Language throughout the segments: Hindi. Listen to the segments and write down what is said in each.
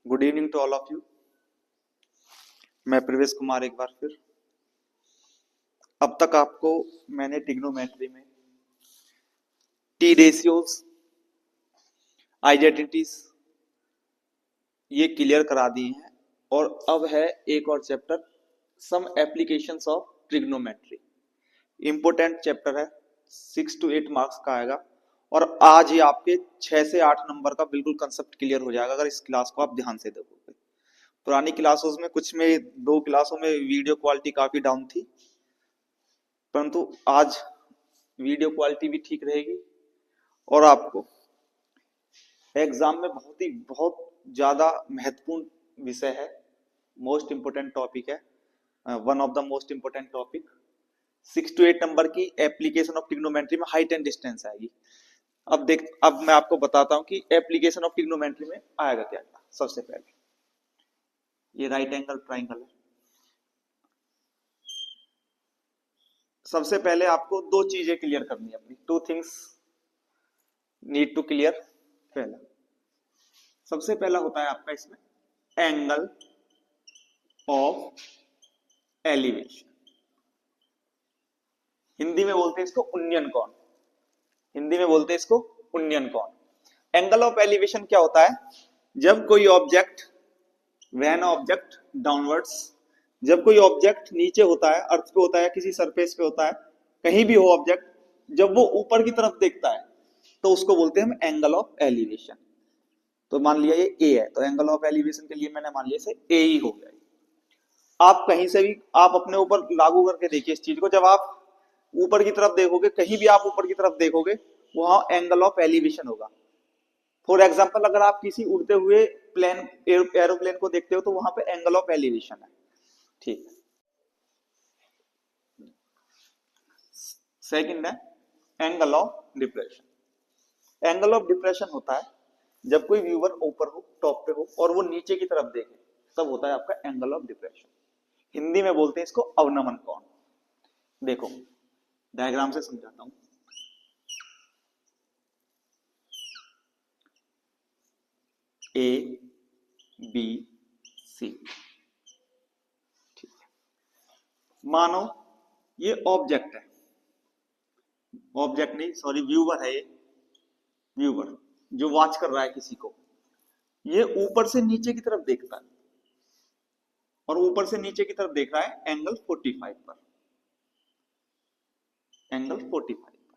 Good evening to all of you. मैं प्रवेश कुमार एक बार फिर। अब तक आपको मैंने ट्रिग्नोमेट्री में टी रेशियोज, आइडेंटिटीज ये क्लियर करा दिए हैं और अब है एक और chapter, some applications of trigonometry. Important chapter है, 6 to 8 मार्क्स का आएगा और आज ही आपके 6 से 8 नंबर का बिल्कुल कंसेप्ट क्लियर हो जाएगा अगर इस क्लास को आप ध्यान से देखोगे। पुरानी क्लासों में कुछ में 2 क्लासों में वीडियो क्वालिटी काफी डाउन थी, परंतु आज वीडियो क्वालिटी भी ठीक रहेगी और आपको एग्जाम में बहुत ज्यादा महत्वपूर्ण विषय है, मोस्ट इंपोर्टेंट टॉपिक है, one of the most important topic. 6 to 8 number की एप्लीकेशन ऑफ ट्रिग्नोमेट्री में हाइट एंड डिस्टेंस आएगी। अब मैं आपको बताता हूं कि एप्लीकेशन ऑफ ट्रिग्नोमेट्री में आएगा क्या क्या। सबसे पहले ये राइट एंगल ट्राइंगल है। सबसे पहले आपको दो चीजें क्लियर करनी है अपनी, 2 थिंग्स नीड टू क्लियर। सबसे पहला होता है आपका इसमें एंगल ऑफ एलिवेशन। हिंदी में बोलते हैं इसको उन्नयन कोण। हिंदी में बोलते हैं इसको उन्नयन कोण। एंगल ऑफ एलिवेशन क्या होता है? जब कोई ऑब्जेक्ट, व्हेन ऑब्जेक्ट डाउनवर्ड्स, जब कोई ऑब्जेक्ट नीचे होता है, अर्थ पे होता है, किसी सरफेस पे होता है, कहीं भी हो ऑब्जेक्ट, जब वो ऊपर की तरफ देखता है तो उसको बोलते हैं हम एंगल ऑफ एलिवेशन। तो मान लिया ये ए है, तो एंगल ऑफ एलिवेशन के लिए मैंने मान लिया इसे ए ही हो गया। आप कहीं से भी आप अपने ऊपर लागू करके देखिए इस चीज को। जब आप ऊपर की तरफ देखोगे, कहीं भी आप ऊपर की तरफ देखोगे, वहां एंगल ऑफ एलिवेशन होगा। फॉर एग्जाम्पल, अगर आप किसी उड़ते हुए प्लेन, एरोप्लेन को देखते हो तो वहां पे एंगल ऑफ एलिवेशन है। ठीक है। सेकंड है angle of depression. Angle of depression होता है जब कोई व्यूअर ऊपर हो, टॉप पे हो और वो नीचे की तरफ देखे, तब होता है आपका एंगल ऑफ डिप्रेशन। हिंदी में बोलते हैं इसको अवनमन कोण। देखो डायग्राम से समझाता हूं। ए बी सी, ठीक है। मानो ये ऑब्जेक्ट है, ऑब्जेक्ट नहीं सॉरी व्यूअर है। ये व्यूअर जो वॉच कर रहा है किसी को, ये ऊपर से नीचे की तरफ देखता है और ऊपर से नीचे की तरफ देख रहा है एंगल 45 पर, एंगल 45 पर।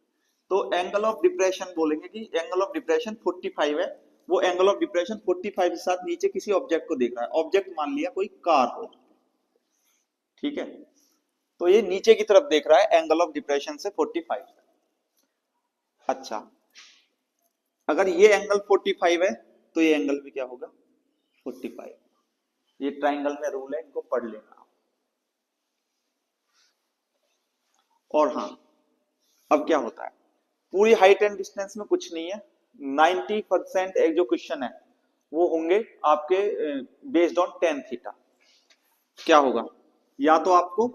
तो एंगल ऑफ डिप्रेशन बोलेंगे कि एंगल ऑफ डिप्रेशन 45 है। वो एंगल ऑफ डिप्रेशन 45 के साथ नीचे किसी ऑब्जेक्ट को देख रहा है। ऑब्जेक्ट मान लिया कोई कार हो, ठीक है, तो ये नीचे की तरफ देख रहा है एंगल ऑफ डिप्रेशन से 45। अच्छा, अगर ये एंगल 45 है तो ये एंगल भी क्या होगा? 45। ये ट्राइंगल में रूल है, इनको पढ़ लेना। और हाँ, अब क्या होता है, पूरी हाइट एंड डिस्टेंस में कुछ नहीं है, 90% एक जो क्वेश्चन है वो होंगे आपके बेस्ड ऑन tan थीटा। क्या होगा, या तो आपको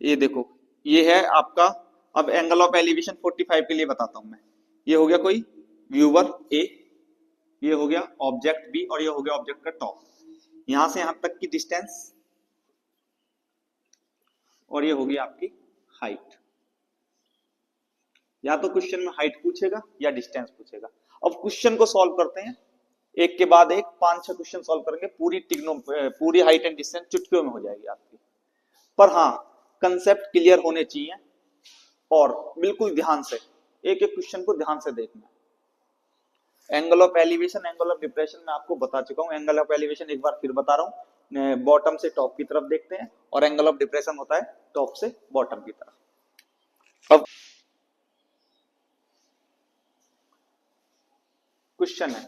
ये देखो, ये है आपका, अब एंगल ऑफ एलिवेशन 45 के लिए बताता हूं मैं। ये हो गया कोई व्यूअर ए, ये हो गया ऑब्जेक्ट बी और ये हो गया ऑब्जेक्ट का टॉप। यहां से यहां तक की डिस्टेंस और ये होगी आपकी हाइट। या तो क्वेश्चन में हाइट पूछेगा या डिस्टेंस पूछेगा। अब क्वेश्चन को सॉल्व करते हैं, एक के बाद एक 5-6 क्वेश्चन सॉल्व करेंगे। पूरी हाइट एंड डिस्टेंस चुटकियों में हो जाएगी आपकी। पर हाँ, कंसेप्ट क्लियर होने चाहिए और बिल्कुल ध्यान से एक एक क्वेश्चन को ध्यान से देखना। Angle of elevation, angle of depression मैं आपको बता चुका हूं। एंगल ऑफ एलिवेशन एक बार फिर बता रहा हूं, बॉटम से टॉप की तरफ देखते हैं और एंगल ऑफ डिप्रेशन होता है टॉप से बॉटम की तरफ। अब क्वेश्चन है,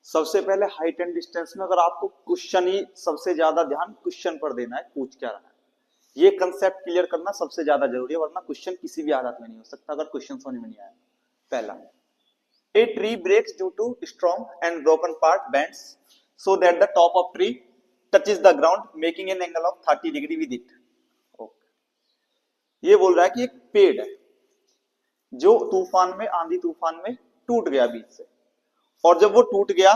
सबसे पहले हाइट एंड डिस्टेंस में अगर आपको क्वेश्चन ही सबसे ज्यादा ध्यान क्वेश्चन पर देना है, पूछ क्या रहा है, ये कंसेप्ट क्लियर करना सबसे ज्यादा जरूरी है, वरना क्वेश्चन किसी भी हालत में नहीं हो सकता अगर क्वेश्चन समझ में नहीं आया। पहला, a tree breaks due to strong and broken part bends so that the top of tree touches the ground making an angle of 30 degree with it. ये बोल रहा है कि एक पेड़ है जो तूफान में, आंधी तूफान में टूट गया बीच से, और जब वो टूट गया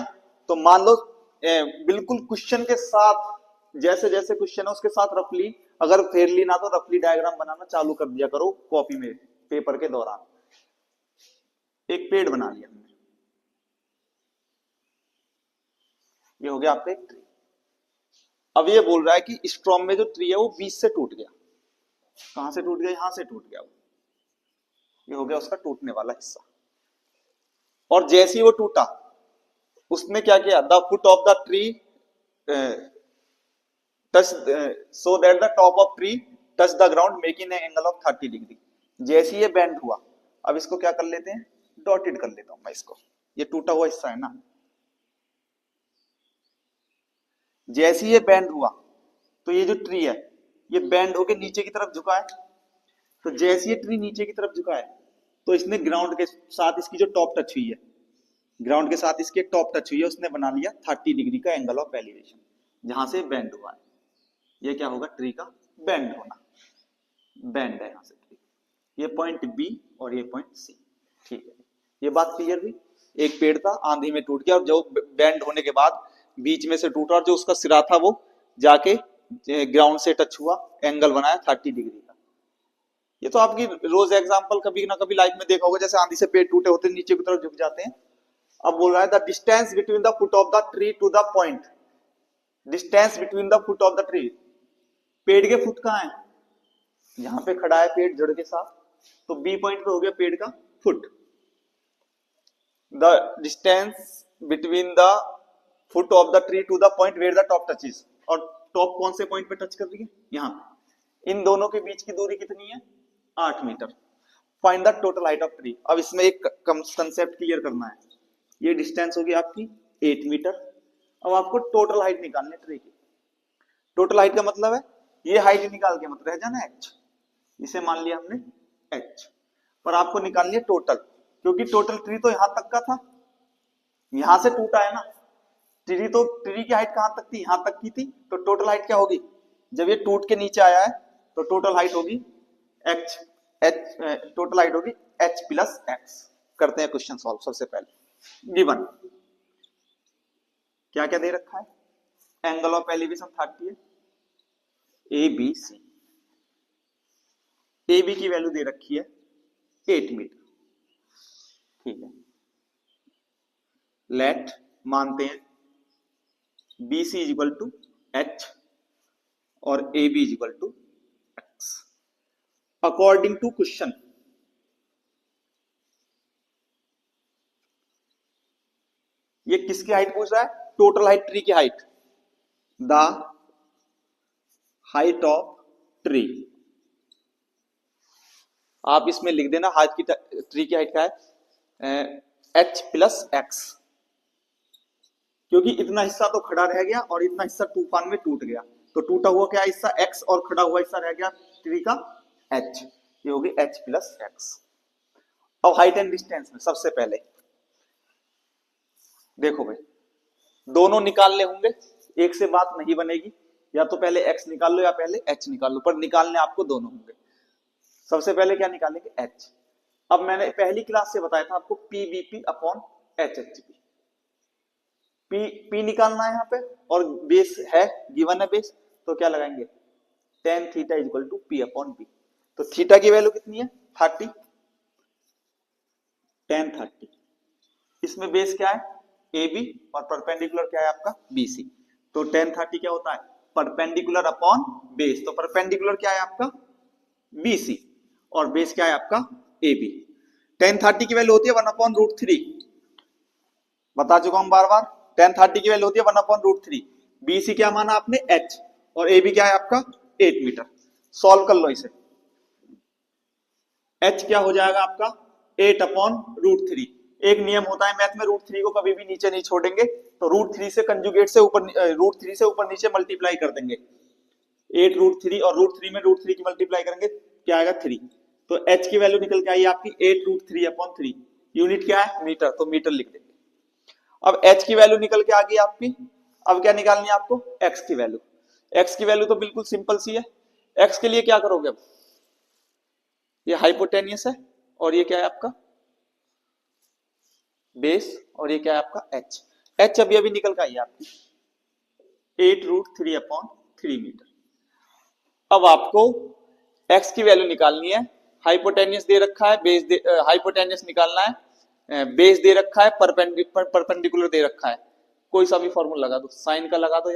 तो मान लो बिल्कुल क्वेश्चन के साथ, जैसे जैसे क्वेश्चन है उसके साथ रफली, अगर फेयरली ना तो रफली डायग्राम बनाना चालू कर दिया करो कॉपी में पेपर के दौरान। एक पेड़ बना लिया हमने, ये हो गया आपका एक ट्री। अब ये बोल रहा है कि स्ट्रॉम में जो ट्री है वो बीच से टूट गया। कहां से टूट गया? यहां से टूट गया वो, ये हो गया उसका टूटने वाला हिस्सा। और जैसे ही वो टूटा, उसने क्या किया? The foot of the tree touch, so that the top of tree touch the ground making an angle of 30 degree. जैसे ही ये बेंड हुआ, अब इसको क्या कर लेते हैं? डॉटेड कर लेता हूं मैं इसको, ये टूटा हुआ हिस्सा है ना। जैसे ही ये बेंड हुआ तो ये जो ट्री है ये बेंड होके नीचे की तरफ झुका है। तो जैसे ये ट्री नीचे की तरफ झुका है तो इसने ग्राउंड के साथ इसकी जो टॉप टच हुई है, ग्राउंड के साथ इसके टॉप टच हुई है, उसने बना लिया 30 डिग्री का एंगल ऑफ एलिवेशन जहां से बेंड हुआ है। ये क्या होगा? ट्री का बेंड होना। बेंड है यहां से ट्री, ये पॉइंट बी और ये पॉइंट सी। ठीक है, ये बात क्लियर हुई। एक पेड़ था, आंधी में टूट गया और जो बेंड होने के बाद बीच में से टूटा और जो उसका सिरा था वो जाके ग्राउंड से टच हुआ, एंगल बनाया 30 डिग्री का। ये तो आपकी रोज एग्जांपल कभी ना कभी लाइफ में देखा होगा, जैसे आंधी से पेड़ टूटे होते हैं नीचे की तरफ झुक जाते हैं। अब बोल रहा है the distance between the foot of the tree to the point, distance between the foot of the tree, पेड़ के फुट कहां है? यहां पे खड़ा है पेड़ जड़ के साथ, तो बी पॉइंट पे हो गया पेड़ का foot. The distance between the foot of the tree to the point where the top touches, और टॉप कौन से पॉइंट पे टच कर रही है? यहां। इन दोनों के बीच की दूरी कितनी है? 8 metre. Find the total height of tree. अब इसमें एक कंसेप्ट क्लियर करना है। ये डिस्टेंस होगी आपकी 8 मीटर। अब आपको टोटल हाइट निकालनी है ट्री की। टोटल हाइट का मतलब है ये हाइट निकाल के मत रह जाना h, इसे मान लिया हमने h, पर आपको निकालनी है टोटल, क्योंकि टोटल ट्री तो यहां तक का था, यहां से टूटा है ना। ट्री तो, ट्री की हाइट कहां तक थी? यहां तक की थी। तो टोटल हाइट क्या होगी? जब ये टूट के नीचे आया है तो टोटल हाइट होगी h, टोटल हाइट होगी h प्लस x। करते हैं क्वेश्चन सॉल्व। सबसे पहले गिवन क्या क्या दे रखा है? एंगल ऑफ एलिवेशन 30 है, A B C. A B की वैल्यू दे रखी है 8 मीटर। ठीक है, लेट मानते हैं B C is equal to H और A B is equal to X. According to question, ये किसकी हाइट पूछ रहा है? टोटल हाइट, ट्री की height. The height of tree, आप इसमें लिख देना हाइट की, ट्री की हाइट का है h प्लस एक्स, क्योंकि इतना हिस्सा तो खड़ा रह गया और इतना हिस्सा तूफान में टूट गया, तो टूटा हुआ क्या हिस्सा x और खड़ा हुआ हिस्सा रह गया ट्री का h। ये होगी h प्लस एक्स। अब हाइट एंड डिस्टेंस में सबसे पहले देखो भाई, दोनों निकालने होंगे, एक से बात नहीं बनेगी। या तो पहले x निकाल लो या पहले h निकाल लो, पर निकालने आपको दोनों होंगे। सबसे पहले क्या निकालेंगे? h। अब मैंने पहली क्लास से बताया था आपको पीबीपी अपॉन एचएचपी। पी निकालना है यहाँ पे, और बेस है, गिवन है बेस, तो क्या लगाएंगे? tan theta is equal to P upon B. तो थीटा की वैल्यू कितनी है? 30, tan 30। इसमें बेस क्या है? ए बी, और परपेंडिकुलर क्या है आपका? BC। तो tan 30 क्या होता है? Perpendicular upon base. तो परपेंडिकुलर क्या है आपका? BC, और बेस क्या है आपका? AB। tan 30 की वैल्यू होती है 1/√3, बता चुका हूं बार बार। tan 30 की वैल्यू होती है 1/√3। BC क्या माना आपने? h, और AB क्या है आपका? 8 मीटर। सॉल्व कर लो इसे। h क्या हो जाएगा आपका? 8/√3। एक नियम होता है मैथ में, √3 को कभी भी नीचे नहीं छोड़ेंगे, तो √3 से कंजुगेट से ऊपर, √3 से ऊपर नीचे मल्टीप्लाई कर देंगे। 8√3 और √3 में √3 की मल्टीप्लाई करेंगे, क्या आएगा? 3। तो h की वैल्यू निकल के आई आपकी 8√3/3। यूनिट क्या है? मीटर, तो मीटर लिख देंगे। अब h की वैल्यू निकल के आ गई आपकी। अब क्या निकालनी है आपको? x की वैल्यू। x की वैल्यू तो बिल्कुल सिंपल सी है। x के लिए क्या करोगे? अब ये हाइपोटेनियस है, और ये क्या है आपका? बेस, और ये क्या है आपका? h। h अभी अभी निकल के आई है आपकी, 8√3/3 मीटर। अब आपको x की वैल्यू निकालनी है, हाइपोटेन्यूस दे रखा है, बेस दे हाइपोटेन्यूस निकालना है, बेस दे रखा है, परपेंडिकुलर दे रखा है। कोई सा भी फॉर्मूला लगा दो, साइन का लगा दो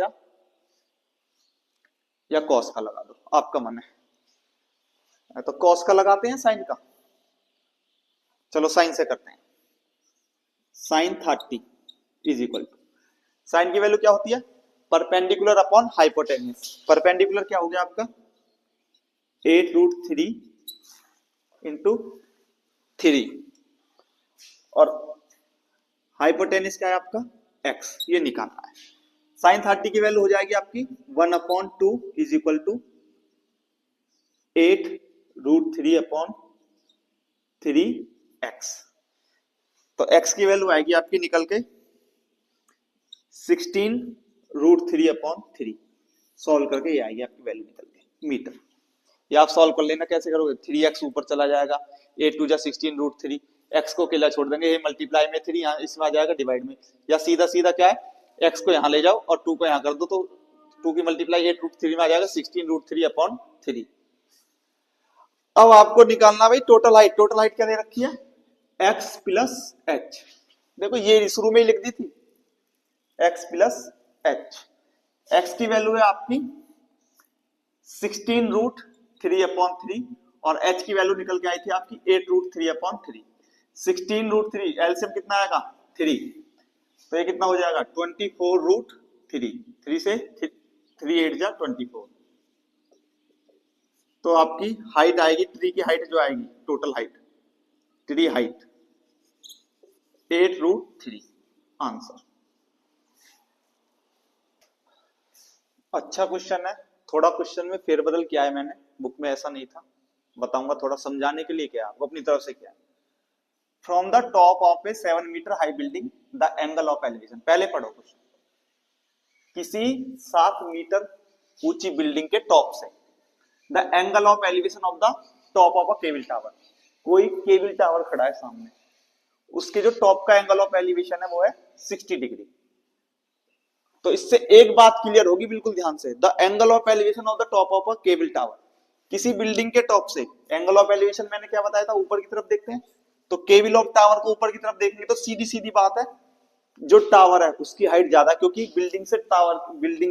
या कॉस का लगा दो, आपका मन है। तो कॉस का लगाते हैं साइन का, चलो साइन से करते हैं। Sine 30 is equal to, sine की वैल्यू क्या होती है, परपेंडिकुलर अपॉन हाइपोटेन्यूस। परपेंडिकुलर क्या हो गया आपका 8√3 इंटू 3 और हाइपोटेन्यूस क्या है आपका x, ये निकालना है। साइन 30 की वैल्यू हो जाएगी आपकी 1/2 इज इक्वल टू 8√3/3x। तो x की वैल्यू आएगी आपकी निकल के 16√3/3। सॉल्व करके ये आएगी आपकी वैल्यू निकल के मीटर। ये आप सॉल्व कर लेना, कैसे करोगे, 3x ऊपर चला जाएगा, 8 2 16√3, x को अकेला छोड़ देंगे, ये मल्टीप्लाई में 3 यहाँ इसमें आ जाएगा डिवाइड में, या सीधा सीधा क्या है x को यहाँ ले जाओ और 2 को यहाँ कर दो, तो 2 की मल्टीप्लाई 8√3 में आ जाएगा 16√3/3। अब आपको निकालना भाई टोटल हाइट। टोटल हाइट क्या दे रखी है x प्लस h। देखो ये शुरू में ही लिख दी थी x प्लस h। x की वैल्यू है आपकी 16√3/3 और h की वैल्यू निकल के आई थी आपकी 8√3/3। 16√3 एलसीएम कितना आएगा 3, तो ये कितना हो जाएगा 24√3। 3 से 3 8 जा 24। तो आपकी हाइट आएगी, ट्री की हाइट जो आएगी, total height, tree height 8√3 answer. अच्छा क्वेश्चन है, थोड़ा क्वेश्चन में फेरबदल किया है मैंने, बुक में ऐसा नहीं था, बताऊंगा थोड़ा समझाने के लिए क्या आपको अपनी तरफ से क्या है। From the top of a 7 metre high building the angle of elevation, पहले पढ़ो क्वेश्चन, किसी 7 मीटर ऊंची बिल्डिंग के टॉप से the angle of elevation of the top of a cable tower, कोई केबल टावर खड़ा है सामने, उसके जो टॉप का एंगल ऑफ एलिवेशन है वो है 60 डिग्री। तो इससे एक बात क्लियर होगी बिल्कुल ध्यान से, the angle of elevation of the top of a cable tower, किसी बिल्डिंग के टॉप से एंगल ऑफ एलिवेशन मैंने क्या बताया था, ऊपर की तरफ देखते हैं, तो केबल ऑफ टावर को ऊपर की तरफ देखेंगे तो सीधी सीधी बात है जो टावर है उसकी हाइट ज्यादा, क्योंकि बिल्डिंग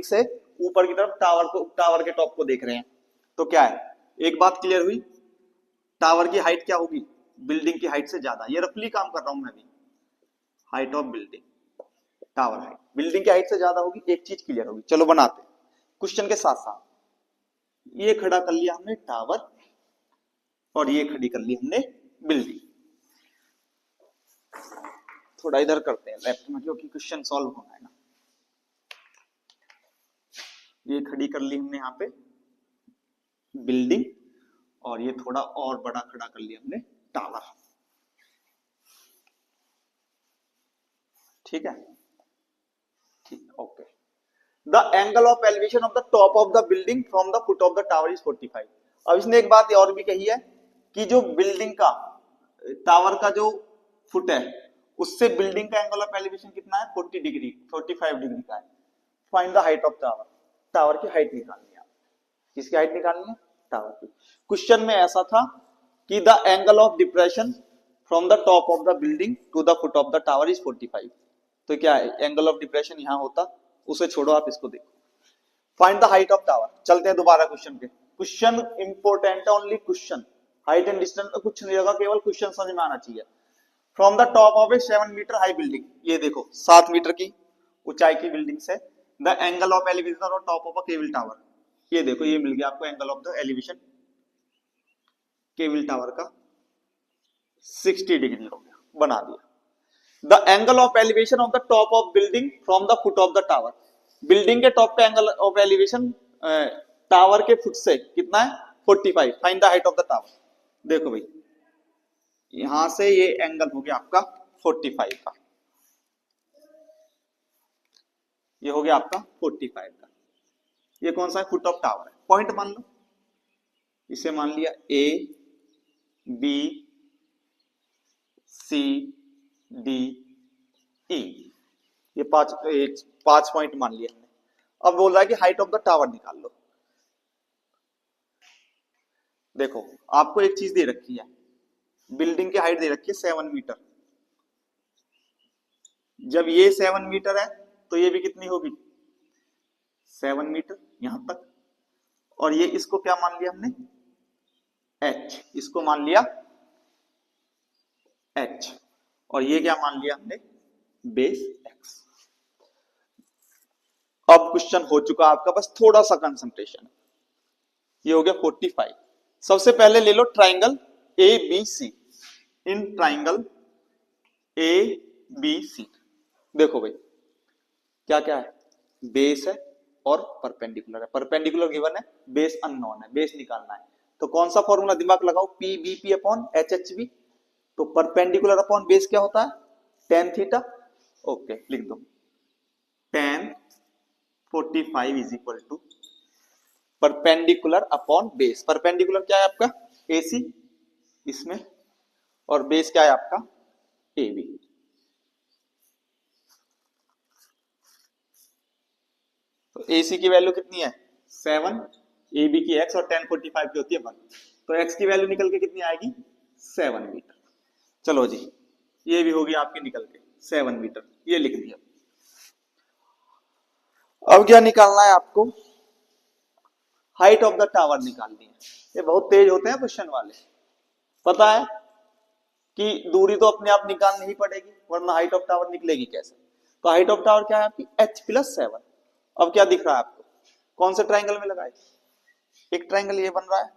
से ऊपर की तरफ टावर के टॉप को देख रहे हैं। तो क्या है, एक बात क्लियर हुई, टावर की हाइट क्या होगी बिल्डिंग की हाइट से ज्यादा। ये रफली काम कर रहा हूं मैं भी, height of building, tower height building की हाइट से ज्यादा होगी, एक चीज क्लियर होगी। चलो बनाते क्वेश्चन के साथ साथ, ये खड़ा कर लिया हमने टावर और ये खड़ी कर ली हमने बिल्डिंग। थोड़ा इधर करते हैं लेफ्ट में, क्योंकि क्वेश्चन सॉल्व होना है ना। ये खड़ी कर ली हमने यहाँ पे बिल्डिंग और ये थोड़ा और बड़ा खड़ा कर लिया हमने टावर, ठीक है, ठीक, okay. The angle of elevation of the top of the building from the foot of the tower is 45। अब इसने एक बात और भी कही है कि जो बिल्डिंग का टावर का जो फुट है उससे बिल्डिंग का एंगल ऑफ एलिवेशन कितना है 40 डिग्री 45 डिग्री का है। Find the height of tower, tower की हाइट निकालनी है। किसकी हाइट निकालनी है, टावर की। क्वेश्चन में ऐसा था कि the angle of depression from the top of the building to the foot of the tower is 45। तो क्या है, एंगल ऑफ डिप्रेशन यहां होता, उसे छोड़ो, आप इसको देखो। Find the height of tower, चलते हैं दोबारा क्वेश्चन पे। क्वेश्चन इंपोर्टेंट है, only question, height and distance तो कुछ नहीं होगा, केवल क्वेश्चन समझ में आना चाहिए। From the top of a 7 metre high building, ये देखो 7 मीटर की ऊंचाई की बिल्डिंग से the angle of elevation on top of a cable tower, ये देखो ये मिल गया आपको angle of the elevation cable tower का 60 डिग्री हो गया, बना दिया। The angle of elevation of the top of building from the foot of the tower, building के टॉप का एंगल ऑफ एलिवेशन टावर के फुट से कितना है 45। Find the height of the tower, देखो भाई यहां से ये एंगल हो गया आपका 45 का, ये हो गया आपका 45 का। ये कौन सा है, फुट ऑफ टावर है, पॉइंट मान लो, इसे मान लिया ए बी सी डी ई, ये पांच पॉइंट मान लिया हमने। अब बोल रहा है कि हाइट ऑफ द टावर निकाल लो। देखो आपको एक चीज दे रखी है, बिल्डिंग की हाइट दे रखी है 7 मीटर। जब ये 7 मीटर है तो ये भी कितनी होगी, 7 मीटर यहां तक। और ये इसको क्या मान लिया हमने, h, इसको मान लिया h, और ये क्या मान लिया हमने, बेस x। अब क्वेश्चन हो चुका आपका, बस थोड़ा सा कंसंट्रेशन। ये हो गया 45। सबसे पहले ले लो triangle A B C. In triangle A B C देखो भाई क्या क्या है, बेस है और परपेंडिकुलर है। परपेंडिकुलर गिवन है, बेस अननोन है, बेस निकालना है। तो कौन सा फॉर्मूला दिमाग लगाओ, P B P upon H H B. तो परपेंडिकुलर अपॉन बेस क्या होता है, टेन थीटा। ओके लिख दो, tan 45 is equal to perpendicular upon base. Perpendicular क्या है आपका, एसी इसमें, और बेस क्या है आपका, ए बी। तो AC की वैल्यू कितनी है 7, AB की x और 1045 की होती है 1। तो x की वैल्यू निकल के कितनी आएगी 7 मीटर। चलो जी ये भी होगी आपकी निकल के 7 मीटर, ये लिख दिया। अब क्या निकालना है आपको, हाइट ऑफ द टावर निकालनी है। ये बहुत तेज होते हैं क्वेश्चन वाले, पता है कि दूरी तो अपने आप निकालनी ही पड़ेगी वरना हाइट ऑफ टावर निकलेगी कैसे। तो हाइट ऑफ टावर क्या है आपकी h प्लस 7। अब क्या दिख रहा है आपको, कौन से ट्राइंगल में लगाए, एक ट्राइंगल ये बन रहा है,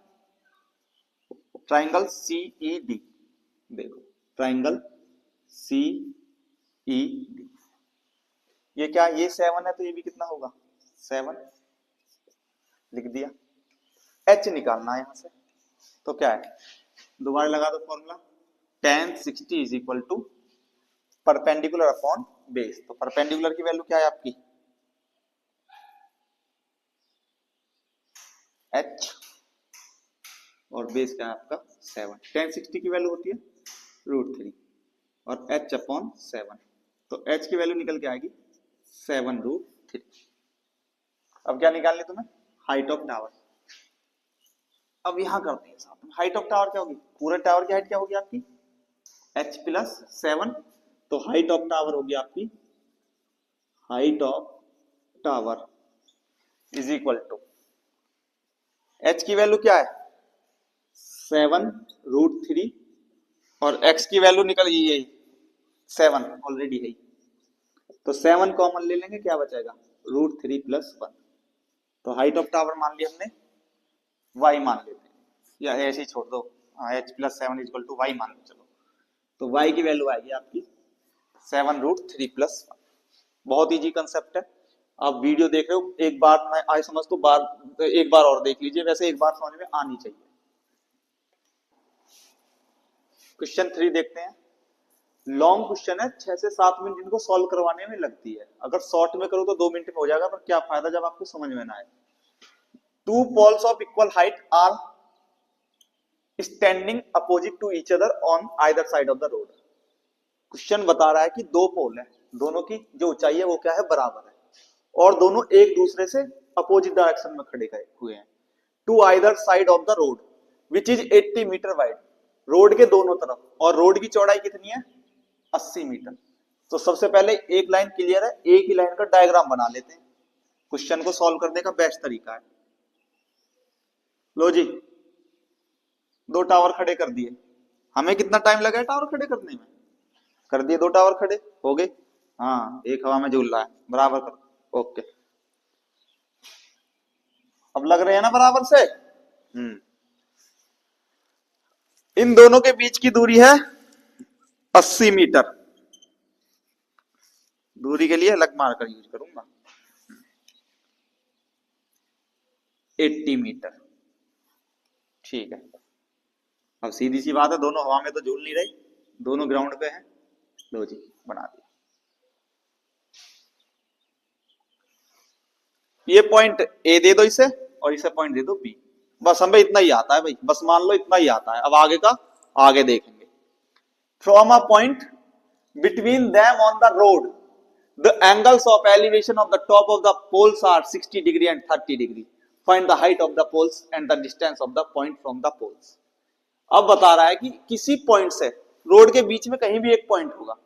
ट्राइंगल सी ई डी। देखो ट्राइंगल सी ई डी, ये क्या, ये 7 है तो ये भी कितना होगा 7, लिख दिया। h निकालना है यहां से, तो क्या है, दोबारा लगा दो formula, tan 60 is equal to perpendicular upon base. तो परपेंडिकुलर की वैल्यू क्या है आपकी h, और बेस क्या है आपका 7। tan 60 की वैल्यू होती है √3 और h अपॉन 7। तो h की वैल्यू निकल के आएगी 7√3। अब क्या निकालनी तुम्हें, हाइट ऑफ टावर। अब यहां करते हैं साथ में, हाइट ऑफ टावर क्या होगी, पूरे टावर की हाइट क्या होगी आपकी h प्लस 7। तो हाइट ऑफ टावर होगी आपकी, height of tower is equal to, h की वैल्यू क्या है 7√3 और x की वैल्यू निकल गई है 7 ऑलरेडी है। तो 7 कॉमन ले लेंगे, क्या बचेगा √3 प्लस 1। तो हाइट ऑफ टावर मान लिया हमने, y मान लेते हैं, या ऐसे ही छोड़ दो, h plus 7 is equal to y मान लो। चलो तो y की वैल्यू आएगी आपकी 7√3 प्लस 1। बहुत इजी कंसेप्ट है, आप वीडियो देख रहे हो, एक बार मैं आज समझ तो बार एक बार और देख लीजिए, वैसे एक बार समझ में आनी चाहिए। क्वेश्चन 3 देखते हैं, लॉन्ग क्वेश्चन है, 6 से 7 मिनट इनको सॉल्व करवाने में लगती है। अगर शॉर्ट में करो तो 2 मिनट में हो जाएगा, पर क्या फायदा जब आपको समझ में ना आए। Two poles of equal height are standing opposite to each other on either side of the road. Question बता रहा है कि दो पोल है, दोनों की जो ऊंचाई है वो क्या है बराबर है, और दोनों एक दूसरे से अपोजिट डायरेक्शन में खड़े हुए हैं। To either side of the road which is 80 metre wide, road के दोनों तरफ, और रोड की चौड़ाई कितनी है 80 मीटर। तो सबसे पहले एक लाइन क्लियर है, एक ही लाइन का डायग्राम बना लेते हैं, क्वेश्चन को सॉल्व करने का बेस्ट तरीका है। लो जी दो टावर खड़े कर दिए, हमें कितना टाइम लगा है टावर खड़े करने में, कर दिए दो टावर खड़े हो गए। हाँ एक हवा में झूल रहा है, बराबर कर, ओके। अब लग रहे हैं ना बराबर से। इन दोनों के बीच की दूरी है 80 मीटर। दूरी के लिए अलग मार्कर यूज करूंगा, 80 मीटर, ठीक है। अब सीधी सी बात है, दोनों हवा में तो झूल नहीं रही, दोनों ग्राउंड पे हैं। लो जी बना दिया। ये पॉइंट ए दे दो इसे, और इसे पॉइंट दे दो बी। बस हमें इतना ही आता है भाई, बस मान लो इतना ही आता है। अब आगे का आगे देखेंगे। From a point between them on the road, The angles of elevation of the top of the poles are 60 degree and 30 degree. Find the height of the poles and the distance of the point from the poles. अब बता रहा है कि किसी पॉइंट से रोड के बीच में कहीं भी एक पॉइंट होगा,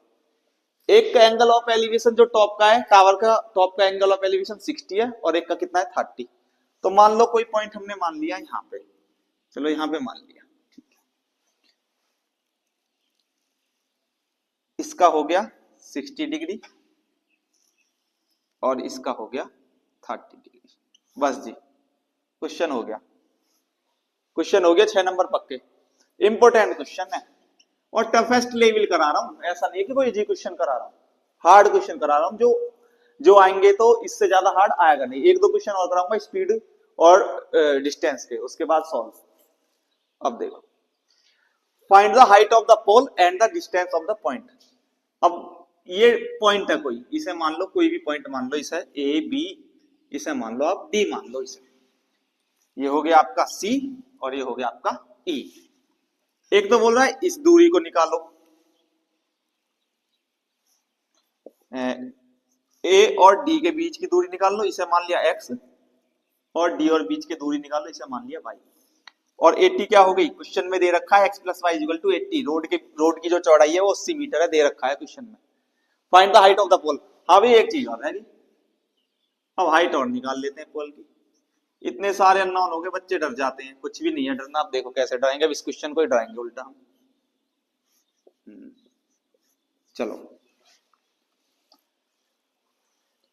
एक का एंगल ऑफ एलिवेशन जो टॉप का है, टावर का टॉप का एंगल ऑफ एलिवेशन 60 है और एक का कितना है 30। तो मान लो कोई पॉइंट हमने मान लिया यहाँ पे, चलो यहाँ पे मान लिया, इसका हो गया 60 डिग्री और इसका हो गया 30 डिग्री। बस जी क्वेश्चन हो गया, क्वेश्चन हो गया 6 नंबर पक्के। इंपोर्टेंट क्वेश्चन है और टफेस्ट लेवल करा रहा हूं, ऐसा नहीं कि कोई इजी क्वेश्चन करा रहा हूं, हार्ड क्वेश्चन करा रहा हूं। जो आएंगे तो इससे ज्यादा हार्ड आएगा नहीं। एक दो क्वेश्चन और कराऊंगा स्पीड और डिस्टेंस के, उसके बाद सॉल्व। अब देखो, find the height of the pole and the distance of the point. अब ये पॉइंट है कोई, इसे मान लो कोई भी पॉइंट मान लो, इसे ए बी, इसे मान लो आप डी मान लो, इसे ये हो गया आपका सी और ये हो गया आपका ई। एक तो बोल रहा है इस दूरी को निकालो, ए और डी के बीच की दूरी निकाल लो, इसे मान लिया एक्स, और डी और बीच की दूरी निकाल लो, इसे मान लिया वाई। और 80 क्या हो गई, क्वेश्चन में दे रखा है X plus Y equal to 80। Road की जो चौड़ाई है वो 80 मीटर है, दे रखा है क्वेश्चन में। Find the height of the pole. हाँ भाई एक चीज और है, अब हाइट और निकाल लेते हैं पोल की। इतने सारे अननोन हो गए, बच्चे डर जाते हैं। कुछ भी नहीं है डरना, आप देखो कैसे डराएंगे, अब इस क्वेश्चन को ही डराएंगे उल्टा हम। चलो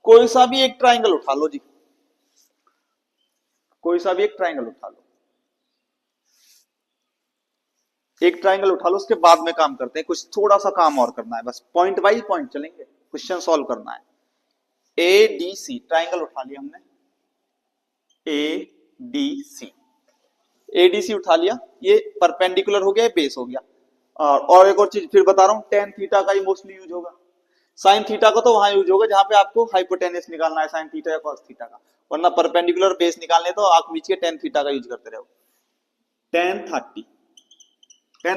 कोई सा भी एक ट्राइंगल उठा लो जी, कोई सा भी एक ट्राइंगल उठा लो, एक ट्राइंगल उठा लो, उसके बाद में काम करते हैं। कुछ थोड़ा सा काम और करना है, बस पॉइंट बाई पॉइंट चलेंगे, क्वेश्चन सॉल्व करना है। ए डी सी ट्राइंगल उठा लिया हमने, A D C, A D C उठा लिया, ये परपेंडिकुलर हो गया, बेस हो गया। और एक और चीज फिर बता रहा हूं, टेन थीटा का ही मोस्टली यूज होगा। साइन थीटा का तो वहां यूज होगा जहां पे आपको हाइपोटेनस निकालना है, साइन थीटा या कॉस थीटा का, वरना परपेंडिकुलर बेस निकालने तो आप बीच के टेन थीटा का यूज करते रहो। टेन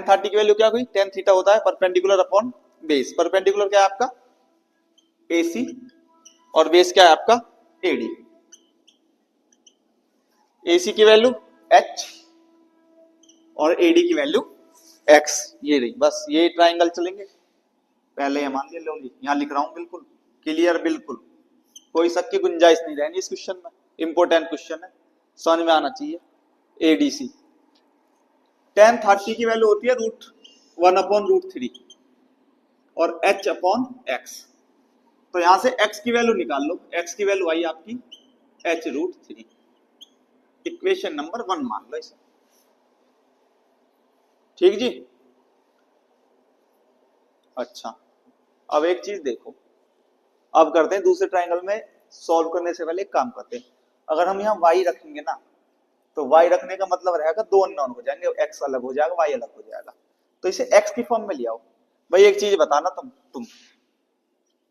30 की वैल्यू क्या हुई, टेन थीटा होता है परपेंडिकुलर अपॉन बेस। परपेंडिकुलर क्या है आपका AC और बेस क्या है आपका AD। AC की वैल्यू H और AD की वैल्यू X, ये रही। बस ये ट्राइंगल चलेंगे, पहले ये मान लो, यहां लिख रहा हूं, बिल्कुल क्लियर, बिल्कुल कोई शक की गुंजाइश नहीं रहनी इस क्वेश्चन में। इंपोर्टेंट क्वेश्चन है, समझ में आना चाहिए। ADC टेन 30 की वैल्यू होती है √1/√3 और H/X। तो यहां से X की वैल्यू निकाल लो, X की वैल्यू आई आपकी H√3। इक्वेशन नंबर 1 मान लो इसे, ठीक जी। अच्छा अब एक चीज देखो, अब करते हैं दूसरे ट्राइंगल में सॉल्व करने से पहले एक काम करते हैं। अगर हम यहाँ y रखेंगे ना, तो y रखने का मतलब रहेगा दो अननोन हो जाएंगे, x अलग हो जाएगा, y अलग हो जाएगा। तो इसे x की फॉर्म में ले आओ। भाई एक चीज बताना तुम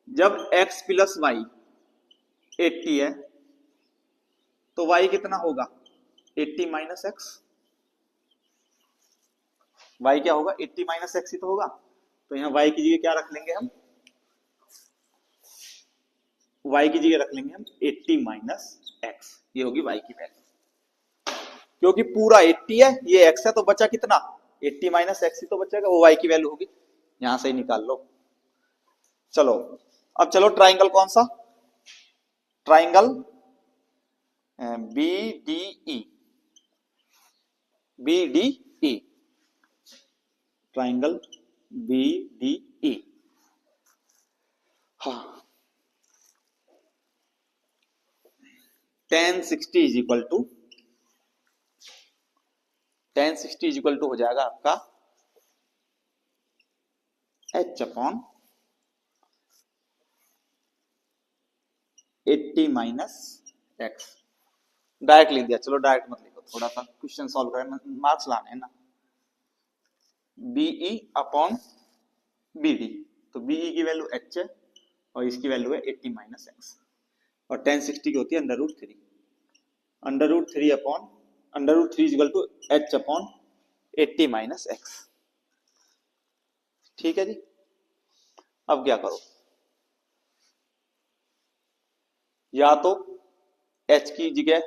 जब x प्लस वाई 80 है तो y कितना होगा 80 माइनस एक्स। y क्या होगा 80 माइनस एक्स ही तो होगा। तो यहाँ y की जगह क्या रख लेंगे हम, y की जगह रख लेंगे हम 80 माइनस एक्स, ये होगी y की वैल्यू। क्योंकि पूरा 80 है, ये x है, तो बचा कितना 80 माइनस एक्स ही तो बचेगा, वो y की वैल्यू होगी, यहां से ही निकाल लो। चलो अब चलो ट्राइंगल कौन सा, triangle BDE, BDE, triangle BDE। हाँ, tan 60 is equal to, tan 60 is equal to हो जाएगा आपका H/80 माइनस एक्स। डायरेक्ट लिख दिया, चलो डायरेक्ट मत लिखो, थोड़ा सा क्वेश्चन सॉल्व करें, मार्क्स लाने हैं ना। BE/BD, तो BE की वैल्यू H है और इसकी वैल्यू है 80 माइनस एक्स, और tan 60 की होती है √3, √3 is equal to H/80 minus X. ठीक है जी। अब क्या करो, या तो h की जगह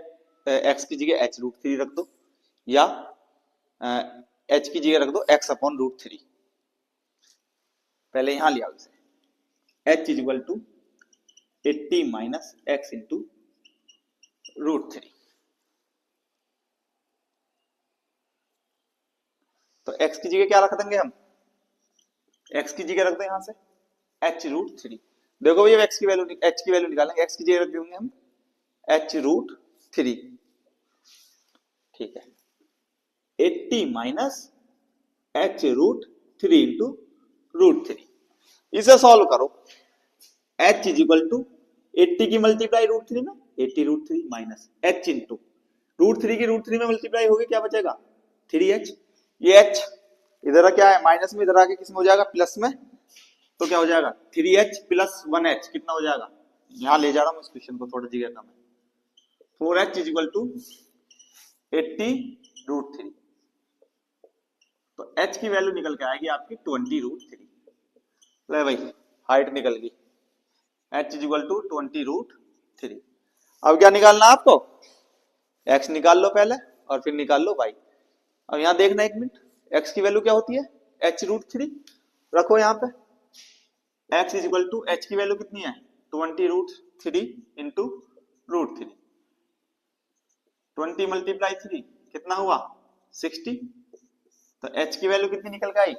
x की जगह h√3 रख दो, या h की जगह रख दो x/√3। पहले यहां लिया उसे, h = 80 - x × √3। तो x की जगह क्या रख देंगे हम, x की जगह रख दें यहां से h√3। देखो भैया h की वैल्यू निकालेंगे, x की जगह रख देंगे हम h√3। ठीक है, 80 - h√3 × √3। इसे सॉल्व करो, h = 80 की मल्टीप्लाई √3 में 80√3 माइनस h इंटू √3 की √3 में मल्टीप्लाई होगी, क्या बचेगा 3h। ये h इधर क्या है माइनस में, इधर आके किस में हो जाएगा प्लस में, तो क्या हो जाएगा 3h + 1h कितना हो जाएगा, यहां ले जा रहा हूं इस क्वेश्चन को, थोड़ा जगह कम है। 4h = 80√3। तो h की वैल्यू निकल के आएगी आपकी 20√3। ले भाई हाइट निकल गई, h = 20√3। अब क्या निकालना आपको, x निकाल लो पहले और फिर निकाल लो y। अब यहां देखना एक मिनट, x की वैल्यू क्या होती है h√3, रखो यहां पे x = h की वैल्यू कितनी है 20√3 इंटू √3। 20 × 3 कितना हुआ 60। तो h की वैल्यू कितनी निकल के आई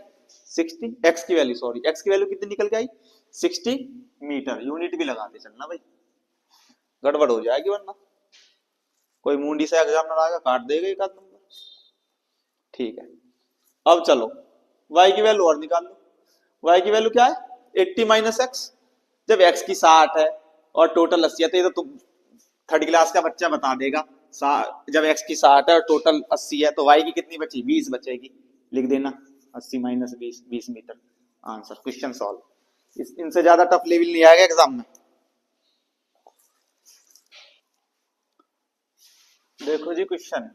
60, x की वैल्यू कितनी निकल के आई 60 मीटर। यूनिट भी लगाते चलना भाई, गड़बड़ हो जाएगी वरना कोई मुंडी से एग्जामिनर आएगा काट देगा एक आध नंबर। ठीक है, अब चलो y की वैल्यू और निकाल लो। y की वैल्यू क्या है 80 - x। जब x की 60 है और टोटल 80 है, तो ये तो तुम थर्ड क्लास का बच्चा बता देगा। जब x की 60 है और टोटल 80 है, तो y की कितनी बची 20 बचेगी, लिख देना 80 - 20 20 मीटर। Answer, question solve. इनसे ज्यादा टफ लेवल नहीं आएगा एग्जाम में। देखो जी question,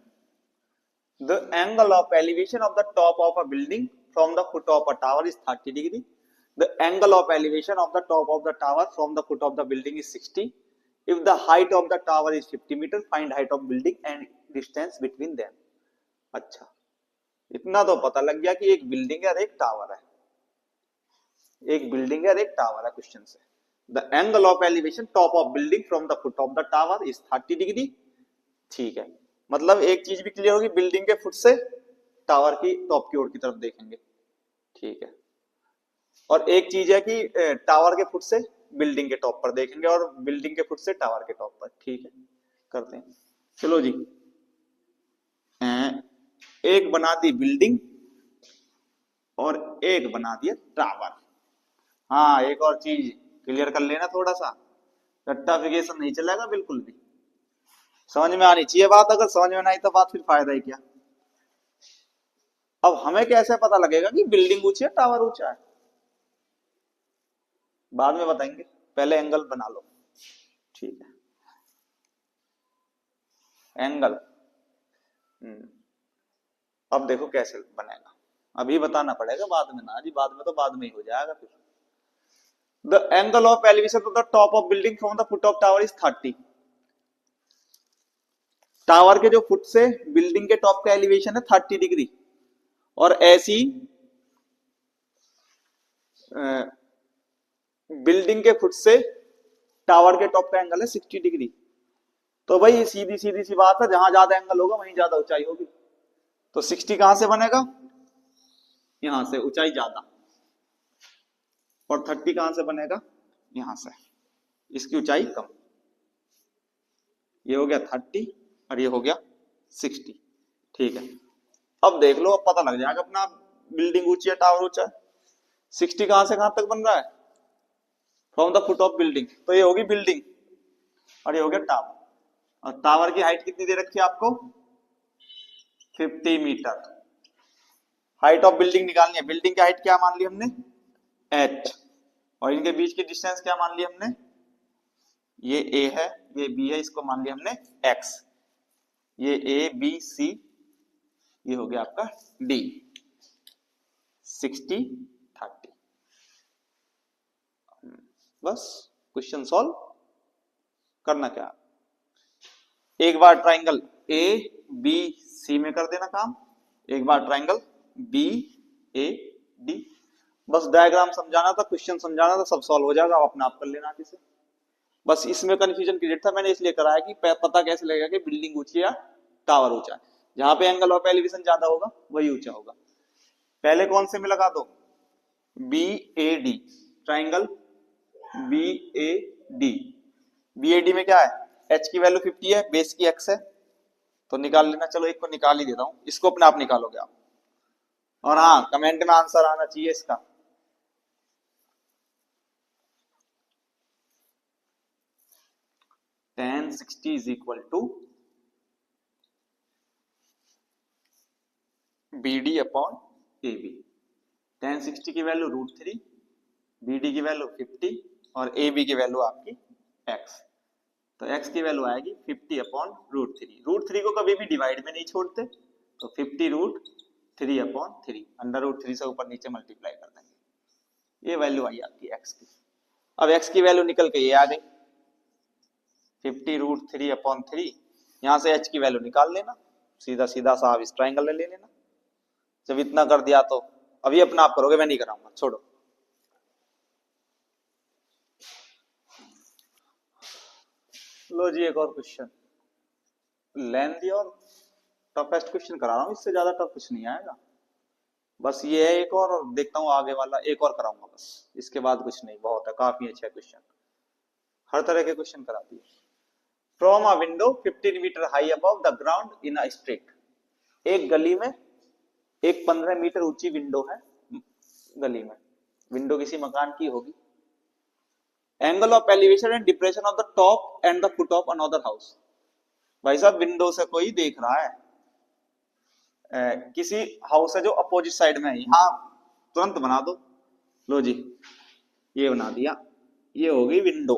the angle of elevation of the top of a building from the foot of a tower is 30 degree. The angle of elevation of the top of the tower from the foot of the building is 60. If the height of the tower is 50 meter, find height of building and distance between them. अच्छा, इतना तो पता लग गया कि एक बिल्डिंग है और एक टावर है, एक बिल्डिंग है और एक टावर है क्वेश्चन से। The angle of elevation top of building from the foot of the tower is 30 degree. ठीक है, मतलब एक चीज भी क्लियर होगी, बिल्डिंग के फुट से टावर की टॉप की ओर की तरफ देखेंगे। ठीक है, और एक चीज है कि टावर के फुट से बिल्डिंग के टॉप पर देखेंगे और बिल्डिंग के फुट से टावर के टॉप पर। ठीक है, करते हैं। चलो जी, एक बना दी बिल्डिंग और एक बना दिया टावर। हाँ, एक और चीज क्लियर कर लेना, थोड़ा सा रट्टाफिकेशन नहीं चलेगा बिल्कुल भी, समझ में आनी चाहिए बात। अगर समझ में ना आई तो बात फिर फायदा ही क्या। अब हमें कैसे पता लगेगा कि बिल्डिंग ऊंची है टावर ऊंचा है, बाद में बताएंगे, पहले एंगल बना लो। ठीक है, एंगल अब देखो कैसे बनेगा, अभी बताना पड़ेगा, बाद में ना जी, बाद में तो बाद में ही हो जाएगा फिर। The angle of elevation of the top of building from the foot of tower is 30। Tower के जो फुट से बिल्डिंग के टॉप का एलिवेशन है 30 डिग्री, और ऐसी बिल्डिंग के फुट से टावर के टॉप का एंगल है 60 डिग्री। तो भाई सीधी सीधी सी बात है, जहां ज्यादा एंगल होगा वहीं ज्यादा ऊंचाई होगी। तो 60 कहां से बनेगा, यहां से ऊंचाई ज्यादा, और 30 कहां से बनेगा, यहां से, इसकी ऊंचाई कम। ये हो गया 30 और ये हो गया 60। ठीक है, अब देख लो, अब पता लग जाएगा अपना बिल्डिंग ऊंची है टावर ऊंचा है। 60 कहां से कहां तक बन रहा है, from the foot of building, तो ये होगी बिल्डिंग और ये हो गया टावर। और टावर की हाइट कितनी दे रखी है आपको 50 मीटर। हाइट ऑफ बिल्डिंग निकालनी है, बिल्डिंग की हाइट क्या मान ली हमने h, और इनके बीच की डिस्टेंस क्या मान ली हमने, ये a है ये b है, इसको मान लिया हमने x। ये a b c, ये हो गया आपका d। 60 30, बस क्वेश्चन सॉल्व। करना क्या, एक बार ट्राइंगल ए बी सी में कर देना काम, एक बार ट्राइंगल बी ए डी, बस डायग्राम समझाना था, क्वेश्चन समझाना था, सब सॉल्व हो जाएगा, आप अपने आप कर लेना किसे। बस इसमें कंफ्यूजन क्रिएट था, मैंने इसलिए कराया कि पता कैसे लगेगा कि बिल्डिंग ऊंची या टावर ऊंचा है। जहां पे एंगल ऑफ एलिवेशन ज्यादा होगा वही ऊंचा होगा। पहले कौन से में लगा दो, B A D, triangle B A D, B A D में क्या है, एच की वैल्यू 50 है, बेस की एक्स है, तो निकाल लेना। चलो एक को निकाल ही देता हूं, इसको अपने आप निकालोगे आप। और हाँ, कमेंट में आंसर आना चाहिए इसका। tan 60 is equal to B D upon A B. tan 60 की वैल्यू √3, बी डी की वैल्यू 50 और ए बी की वैल्यू आपकी x। तो x की वैल्यू आएगी 50 अपॉन √3। √3 को कभी भी डिवाइड में नहीं छोड़ते, तो 50√3 अपॉन 3, अंडर√3 से ऊपर नीचे मल्टीप्लाई कर देंगे, ये वैल्यू आई आपकी x की। अब x की वैल्यू निकल के ये आ गई 50√3 अपॉन 3, यहां से h की वैल्यू निकाल लेना, सीधा सीधा साहब इस ट्राइंगल ले लेना। जब इतना कर दिया तो अभी अपना आप करोगे, मैं नहीं कराऊंगा, छोड़ो। लो जी एक और क्वेश्चन, लेंथी और टफेस्ट क्वेश्चन करा रहा हूं, इससे ज्यादा टफ कुछ नहीं आएगा। बस ये है एक और देखता हूँ आगे वाला, एक और कराऊंगा बस, इसके बाद कुछ नहीं, बहुत है, काफी अच्छा क्वेश्चन, हर तरह के क्वेश्चन कराती है। From a window 15 metre high above the ground in a street, एक गली में एक 15 मीटर ऊंची विंडो है, गली में विंडो किसी मकान की होगी। Angle of elevation and depression of the top and the foot of another house. भाई साहब विंडो से कोई देख रहा है, किसी हाउस है जो अपोजिट साइड में है, यहां तुरंत बना दो। लो जी ये बना दिया, ये होगी विंडो।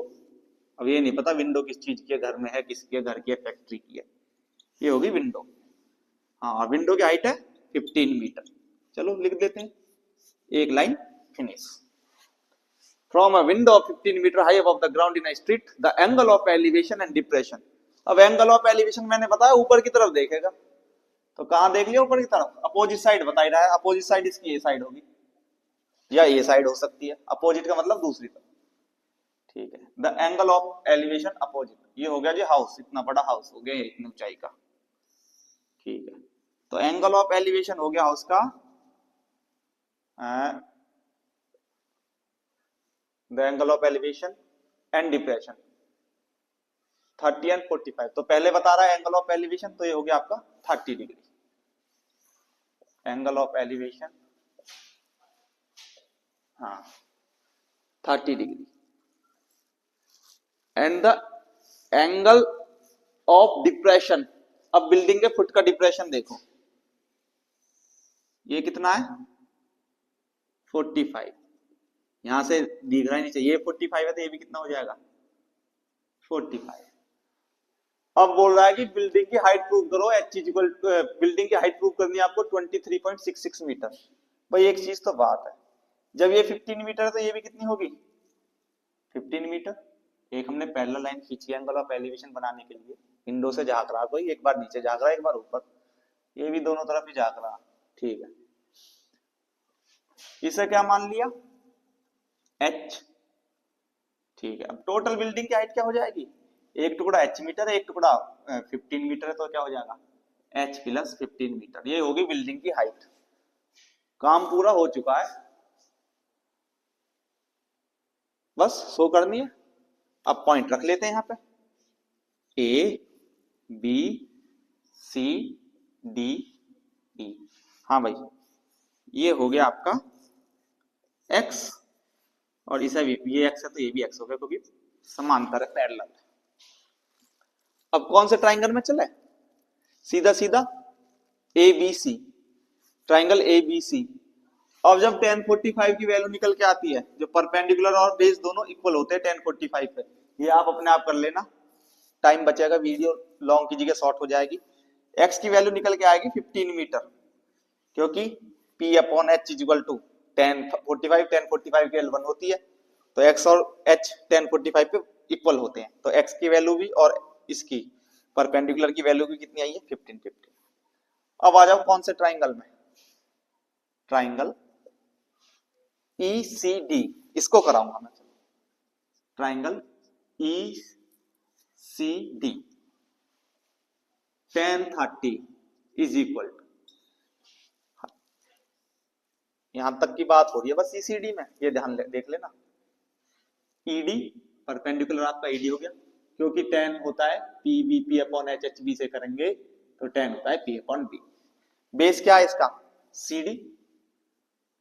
अब ये नहीं पता विंडो किस चीज के घर में है, किसके घर की फैक्ट्री की है, ये होगी विंडो। हाँ विंडो की हाइट है 15 मीटर, चलो लिख देते हैं, एक line finish. From a window of 15 metre high above the ground in a street the angle of elevation and depression. अब एंगल ऑफ एलिवेशन मैंने बताया ऊपर की तरफ देखेगा, तो कहां देख लिया, ऊपर की तरफ, अपोजिट साइड बता ही रहा है, अपोजिट साइड इसकी ये साइड होगी या ये साइड हो सकती है, अपोजिट का मतलब दूसरी तरफ, ठीक है। The angle of elevation opposite, ये हो गया जी हाउस, इतना बड़ा हाउस हो गया इतनी ऊंचाई का, ठीक है। तो एंगल ऑफ एलिवेशन हो गया हाउस का the angle of elevation and depression 30 and 45। तो पहले बता रहा है एंगल ऑफ एलिवेशन, तो ये हो गया आपका 30 डिग्री, एंगल ऑफ एलिवेशन हाँ 30 degree, and the angle of depression. अब बिल्डिंग के फुट का डिप्रेशन देखो, ये कितना है 45, यहां से दिख रहा ही नहीं चाहिए, 45 है तो ये भी कितना हो जाएगा 45। अब बोल रहा है कि बिल्डिंग की हाइट प्रूव करो, एच इक्वल, बिल्डिंग की हाइट प्रूव करनी है आपको 23.66 मीटर। भाई एक चीज तो बात है, जब ये 15 मीटर है तो ये भी कितनी होगी 15 मीटर। एक हमने पैरेलल लाइन खींची एंगल ऑफ एलिवेशन बनाने के लिए, विंडो से झांक रहा कोई, एक बार नीचे झांक रहा एक बार ऊपर, ये भी दोनों तरफ ही झांक रहा, ठीक है। इसे क्या मान लिया एच, ठीक है। अब टोटल बिल्डिंग की हाइट क्या हो जाएगी, एक टुकड़ा एच मीटर है, एक टुकड़ा 15 मीटर है, तो क्या हो जाएगा एच प्लस 15 मीटर, ये होगी बिल्डिंग की हाइट। काम पूरा हो चुका है, बस शो करनी है। अब पॉइंट रख लेते हैं यहाँ पे, ए बी सी डी ई। हाँ भाई ये हो गया आपका x, और इसे भी ये x है तो ये भी x हो गया, क्योंकि समांतर है, पैरेलल है। अब कौन से ट्राइंगल में चले, सीधा सीधा A B C, triangle A B C. अब जब tan 45 की वैल्यू निकल के आती है, जो परपेंडिकुलर और बेस दोनों इक्वल होते हैं tan 45 पे, ये आप अपने आप कर लेना, टाइम बचेगा, वीडियो लॉन्ग की जगह शॉर्ट हो जाएगी। x की वैल्यू निकल के आएगी 15 मीटर, क्योंकि P upon H equal to tan 45 की L1 होती है, तो x और h tan 45 पे इक्वल होते हैं, तो x की वैल्यू भी और इसकी परपेंडिकुलर की वैल्यू भी कितनी आई है 15 15। अब आ जाओ कौन से ट्राइंगल में, ट्राइंगल ECD, इसको कराऊंगा मैं। Triangle ECD tan 30 is equal to, यहां तक की बात हो रही है बस ECD में, ये ध्यान देख लेना। ED परपेंडिकुलर आपका ED हो गया, क्योंकि tan होता है PBP अपॉन HHB से करेंगे तो tan होता है P अपॉन B। बेस क्या है इसका CD,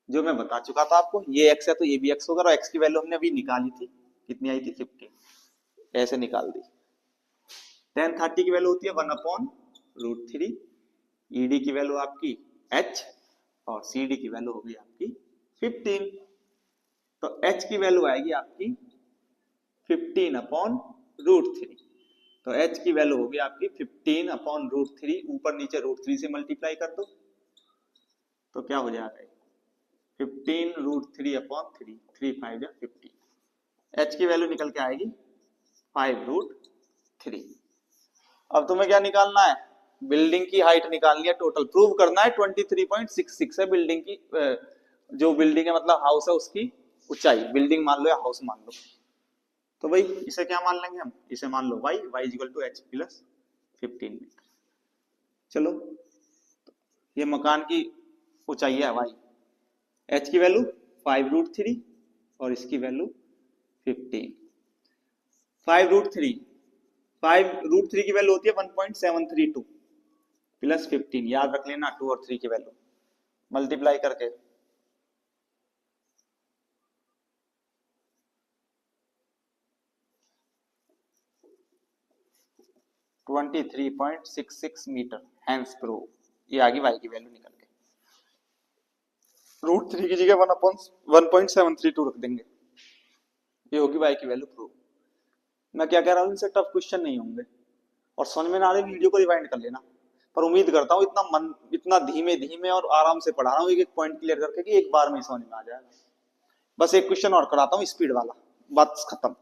जो मैं बता चुका था आपको, ये x है तो ये भी x होगा, और x की वैल्यू हमने अभी निकाली थी, कितनी आई थी 15, ऐसे निकाल दी। tan 30 की वैल्यू होती है 1 अपॉन √3, ED की वैल्यू आपकी h और CD की वैल्यू होगी आपकी 15, तो h की वैल्यू आएगी आपकी 15 अपॉन √3, तो h की वैल्यू होगी आपकी 15 अपॉन √3, ऊपर नीचे √3 से मल्टीप्लाई कर दो तो क्या हो जाएगा 15 √3 अपॉन 3, 3 5 या 15, h की वैल्यू निकल के आएगी 5√3। अब तुम्हें क्या निकालना है, बिल्डिंग की हाइट निकालनी है, टोटल प्रूव करना है 23.66 है बिल्डिंग की, जो बिल्डिंग है मतलब हाउस है उसकी ऊंचाई, बिल्डिंग मान लो या हाउस मान लो, तो भाई इसे क्या मान लेंगे हम, इसे मान लो y equal to h plus 15 metre. चलो ये मकान की ऊंचाई है y, h की वैल्यू 5√3 और इसकी वैल्यू 15, 5√3 की वैल्यू होती है 1.732 प्लस 15, याद रख लेना 2 और 3 की वैल्यू मल्टीप्लाई करके 23.66 मीटर, हैंस प्रूव, ये आ गई y की वैल्यू निकल के। √3 की जगह 1.732 रख देंगे, ये होगी y की वैल्यू प्रूव। मैं क्या कह रहा हूँ, इनसे टफ क्वेश्चन नहीं होंगे, और समझ में ना आ रही वीडियो को रिवाइंड कर लेना, पर उम्मीद करता हूँ इतना धीमे धीमे और आराम से पढ़ा रहा हूँ एक एक पॉइंट क्लियर करके कि एक बार में समझ में आ जाएगा। बस एक क्वेश्चन और कराता हूँ स्पीड वाला, बात खत्म।